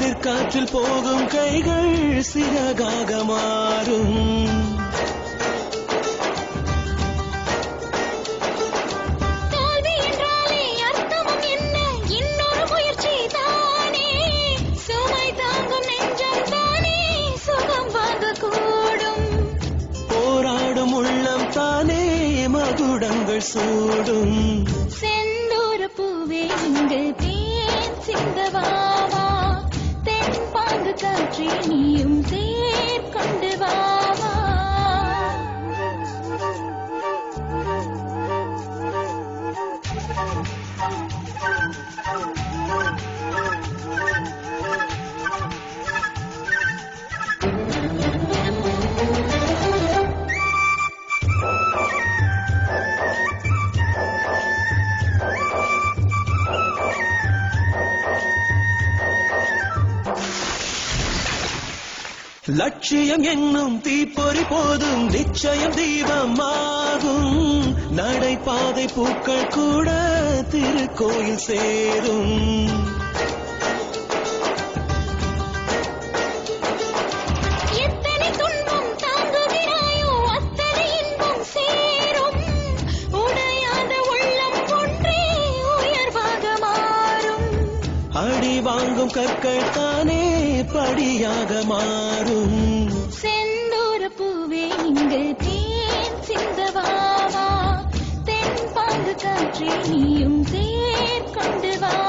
எதிர்காற்றில் போகும் கைகள் சிறகாக மாறும். தோல்வி என்றாலே அர்த்தமும் என்ன? இன்னொரு முயற்சி தானே. சுமை தாங்கும் நெஞ்சம் தானே சுகம் வாங்கக்கூடும். போராடும் உள்ளம் தானே மகுடங்கள் சூடும். செந்தூர பூவே இங்கு தேன் சிந்தவாவா. தென்பாங்கு காற்றே நீயும் தேர் கொண்டு வாவா. லட்சியம் என்னும் தீப்பொறி போதும் நிச்சயம் தீபமாகும். நடைபாதை பூக்கள் கூட திருக்கோயில் சேரும். எத்தனை துன்பம் தாங்குகிறாயோ அத்தனை இன்பம் சேரும். உடையாத உள்ளம் ஒன்றே உயர்வாக மாறும். அடி வாங்கும் கற்கள் தானே படியாக மாறும். செந்தூர பூவே இங்கு தேன் சிந்தவாவா. தென்பாங்கு காற்றே நீயும் தேர் கொண்டு வா.